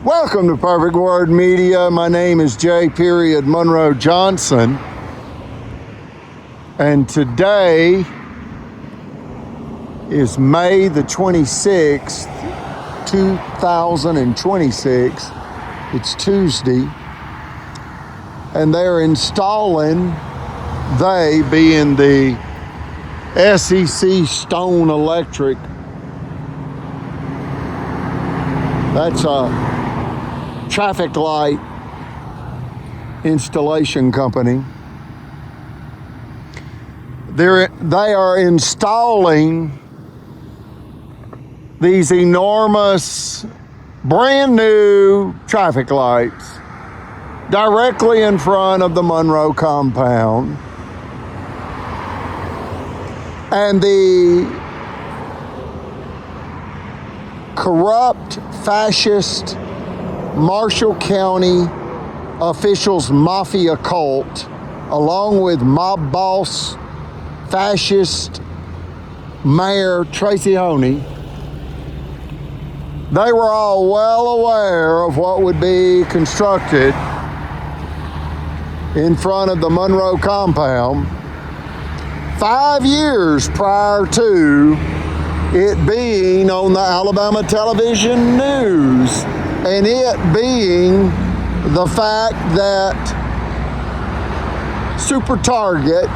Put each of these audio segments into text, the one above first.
Welcome to Perfect Word Media. My name is J. Monroe Johnson. And today is May the 26th, 2026. It's Tuesday. And they're installing, they being the SEC Stone Electric. That's a traffic light installation company. They are installing these enormous, brand new traffic lights directly in front of the Monroe compound. And the corrupt, fascist Marshall County officials' mafia cult, along with mob boss, fascist Mayor Tracy Honey, they were all well aware of what would be constructed in front of the Monroe compound 5 years prior to it being on the Alabama television news, and it being the fact that Super Target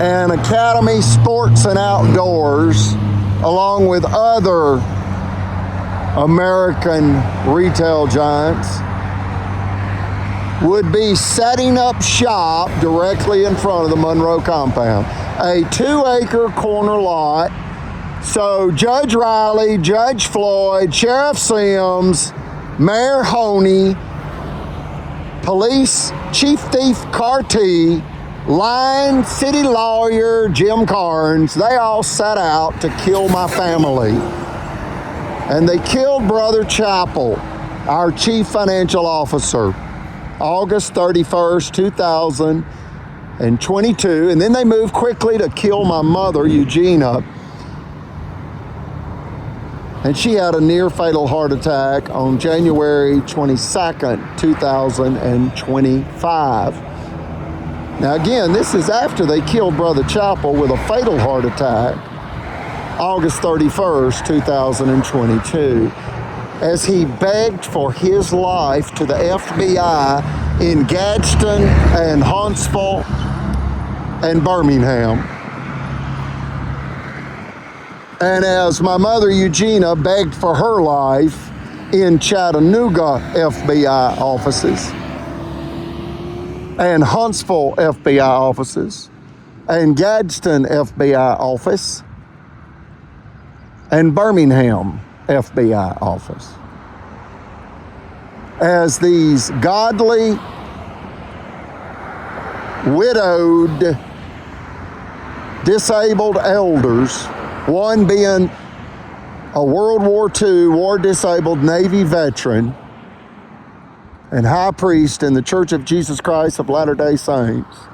and Academy Sports and Outdoors, along with other American retail giants, would be setting up shop directly in front of the Monroe compound. A 2-acre corner lot. So Judge Riley, Judge Floyd, Sheriff Sims, Mayor Honey, Police Chief Thief Carty, Line City Lawyer Jim Carnes, they all set out to kill my family. And they killed Brother Chappell, our Chief Financial Officer, August 31st, 2022. And then they moved quickly to kill my mother, Eugenia. And she had a near-fatal heart attack on January 22nd, 2025. Now again, this is after they killed Brother Chappell with a fatal heart attack, August 31st, 2022, as he begged for his life to the FBI in Gadsden and Huntsville and Birmingham. And as my mother Eugenia begged for her life in Chattanooga FBI offices, and Huntsville FBI offices, and Gadsden FBI office, and Birmingham FBI office, as these godly, widowed, disabled elders, one being a World War II war-disabled Navy veteran and high priest in the Church of Jesus Christ of Latter-day Saints,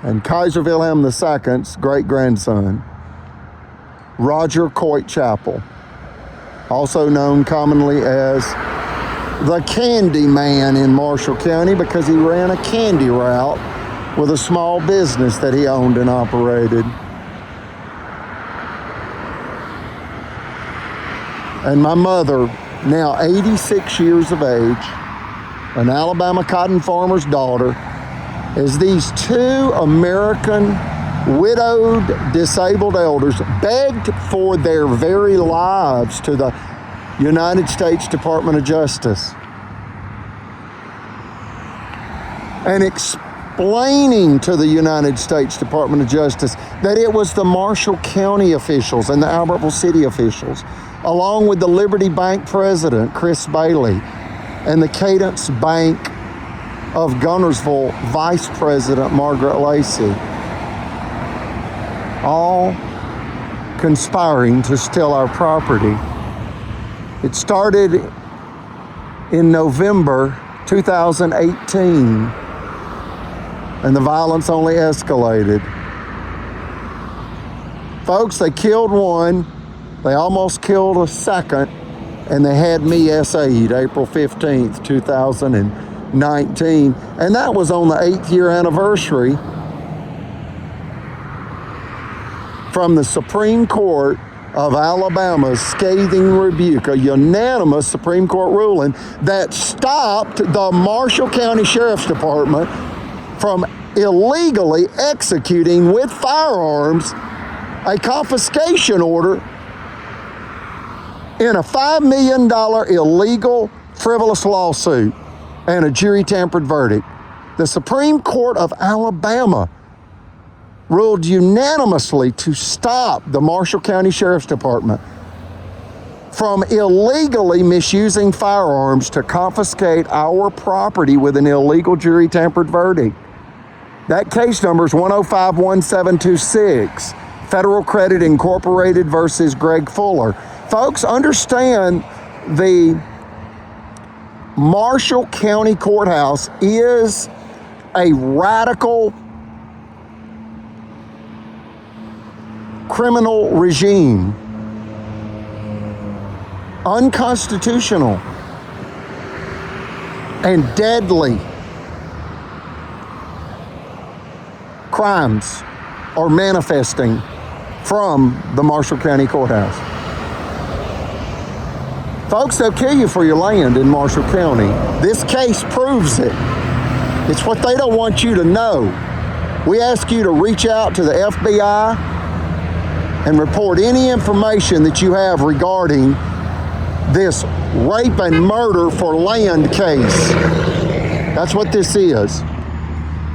and Kaiser Wilhelm II's great-grandson, Roger Coit Chappell, also known commonly as the Candy Man in Marshall County because he ran a candy route with a small business that he owned and operated. And my mother, now 86 years of age, an Alabama cotton farmer's daughter, as these two American widowed, disabled elders begged for their very lives to the United States Department of Justice, and explaining to the United States Department of Justice that it was the Marshall County officials and the Albertville City officials, along with the Liberty Bank president, Chris Bailey, and the Cadence Bank of Gunnersville vice president, Margaret Lacey, all conspiring to steal our property. It started in November 2018, and the violence only escalated. Folks, they killed one, they almost killed a second, and they had me essayed April 15th, 2019. And that was on the 8th year anniversary from the Supreme Court of Alabama's scathing rebuke, a unanimous Supreme Court ruling that stopped the Marshall County Sheriff's Department from illegally executing with firearms a confiscation order in a $5 million illegal frivolous lawsuit and a jury tampered verdict. The Supreme Court of Alabama ruled unanimously to stop the Marshall County Sheriff's Department from illegally misusing firearms to confiscate our property with an illegal jury tampered verdict. That case number is 1051726, Federal Credit Incorporated versus Greg Fuller. Folks, understand the Marshall County Courthouse is a radical criminal regime, unconstitutional and deadly crimes are manifesting from the Marshall County Courthouse. Folks, they'll kill you for your land in Marshall County. This case proves it. It's what they don't want you to know. We ask you to reach out to the FBI and report any information that you have regarding this rape and murder for land case. That's what this is.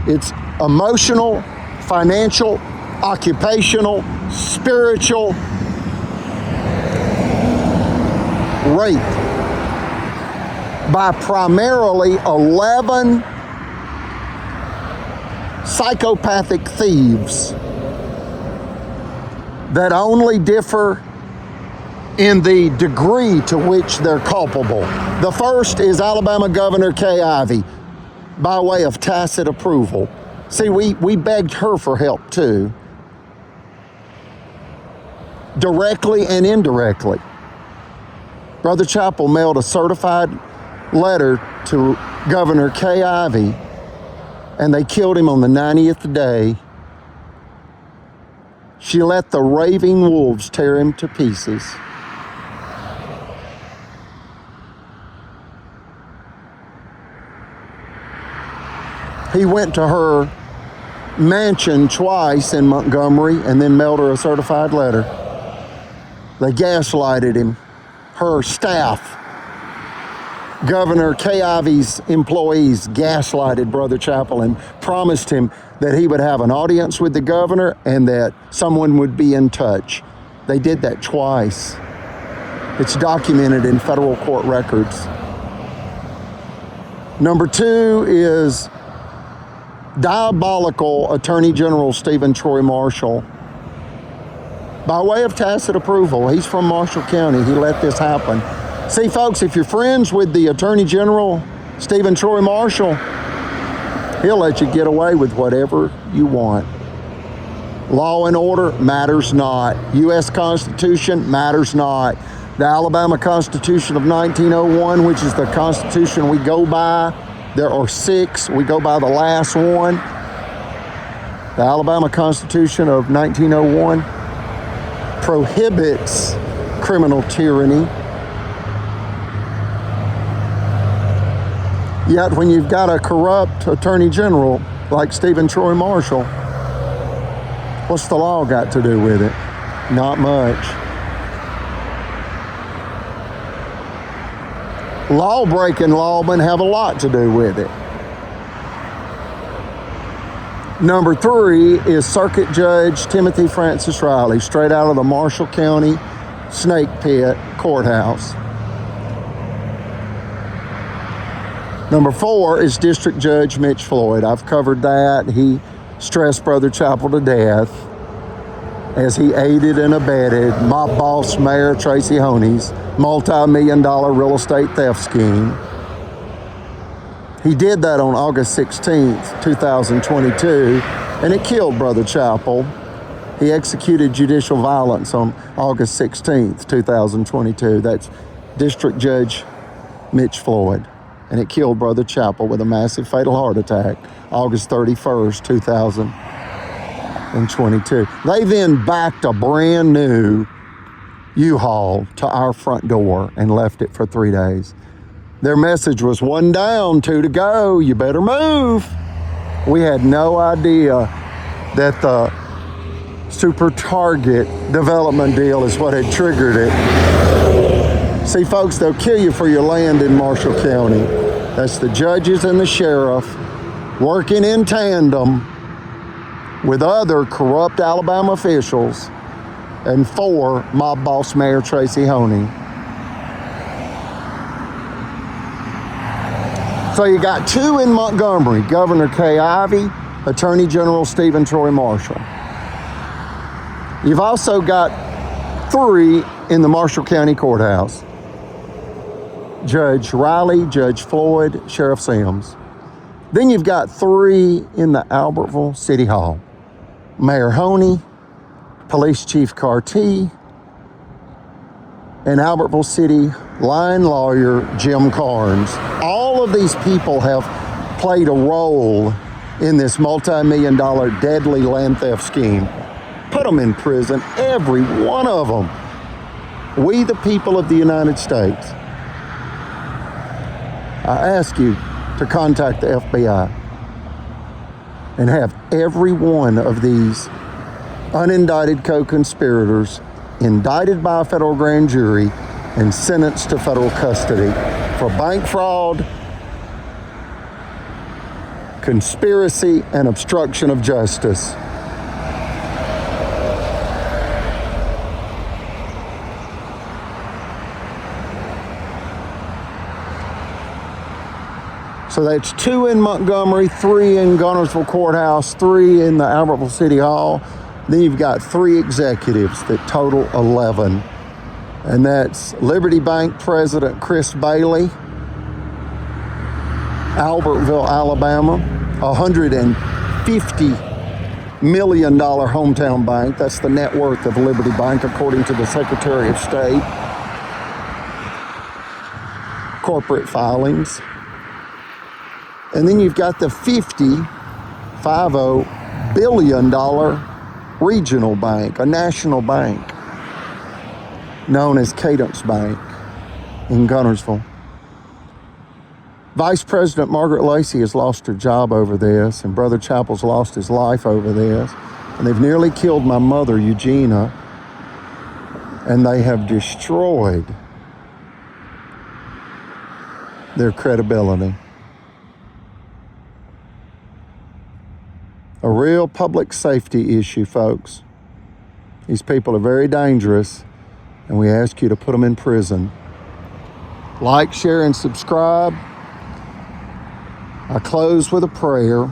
It's emotional, financial, occupational, spiritual rape by primarily 11 psychopathic thieves that only differ in the degree to which they're culpable. The first is Alabama Governor Kay Ivey, by way of tacit approval. See, we begged her for help too, directly and indirectly. Brother Chappell mailed a certified letter to Governor Kay Ivey, and they killed him on the 90th day. She let the raving wolves tear him to pieces. He went to her mansion twice in Montgomery and then mailed her a certified letter. They gaslighted him. Her staff, Governor Kay Ivey's employees, gaslighted Brother Chappell and promised him that he would have an audience with the governor and that someone would be in touch. They did that twice. It's documented in federal court records. Number two is diabolical Attorney General Stephen Troy Marshall. By way of tacit approval, he's from Marshall County. He let this happen. See, folks, if you're friends with the Attorney General Stephen Troy Marshall, he'll let you get away with whatever you want. Law and order matters not. U.S. Constitution matters not. The Alabama Constitution of 1901, which is the Constitution we go by, there are 6. We go by the last one. The Alabama Constitution of 1901 prohibits criminal tyranny. Yet when you've got a corrupt Attorney General like Stephen Troy Marshall, what's the law got to do with it? Not much. Law-breaking lawmen have a lot to do with it. Number 3 is Circuit Judge Timothy Francis Riley, straight out of the Marshall County Snake Pit Courthouse. Number 4 is District Judge Mitch Floyd. I've covered that. He stressed Brother Chappell to death as he aided and abetted mob boss Mayor Tracy Honey's multi-million-dollar real estate theft scheme. He did that on August 16th, 2022, and it killed Brother Chappell. He executed judicial violence on August 16th, 2022. That's District Judge Mitch Floyd. And it killed Brother Chappell with a massive fatal heart attack, August 31st, 2022. They then backed a brand new U-Haul to our front door and left it for 3 days. Their message was 1 down, 2 to go, you better move. We had no idea that the Super Target development deal is what had triggered it. See, folks, they'll kill you for your land in Marshall County. That's the judges and the sheriff working in tandem with other corrupt Alabama officials and for mob boss Mayor Tracy Honey. So you got 2 in Montgomery, Governor Kay Ivey, Attorney General Stephen Troy Marshall. You've also got 3 in the Marshall County Courthouse. Judge Riley, Judge Floyd, Sheriff Sims. Then you've got 3 in the Albertville City Hall. Mayor Honey, Police Chief Carty, and Albertville City line lawyer Jim Carnes. All of these people have played a role in this multi-million-dollar deadly land theft scheme. Put them in prison, every one of them. We, the people of the United States. I ask you to contact the FBI and have every one of these unindicted co-conspirators indicted by a federal grand jury and sentenced to federal custody for bank fraud, conspiracy, and obstruction of justice. So that's 2 in Montgomery, 3 in Gunnersville Courthouse, 3 in the Albertville City Hall. Then you've got 3 executives that total 11. And that's Liberty Bank President Chris Bailey, Albertville, Alabama, $150 million hometown bank. That's the net worth of Liberty Bank, according to the Secretary of State. Corporate filings. And then you've got the $50 billion regional bank, a national bank known as Cadence Bank in Gunnersville. Vice President Margaret Lacey has lost her job over this, and Brother Chappell's lost his life over this. And they've nearly killed my mother, Eugenia, and they have destroyed their credibility. A real public safety issue, folks. These people are very dangerous, and we ask you to put them in prison. Like, share, and subscribe. I close with a prayer.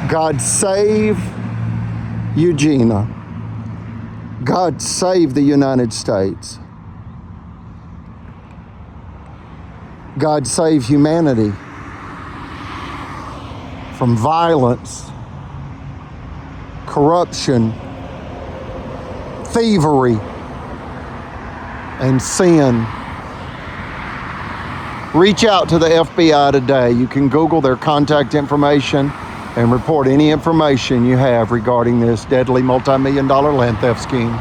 God save Eugenia. God save the United States. God save humanity from violence, corruption, thievery, and sin. Reach out to the FBI today. You can Google their contact information and report any information you have regarding this deadly multi-million-dollar land theft scheme.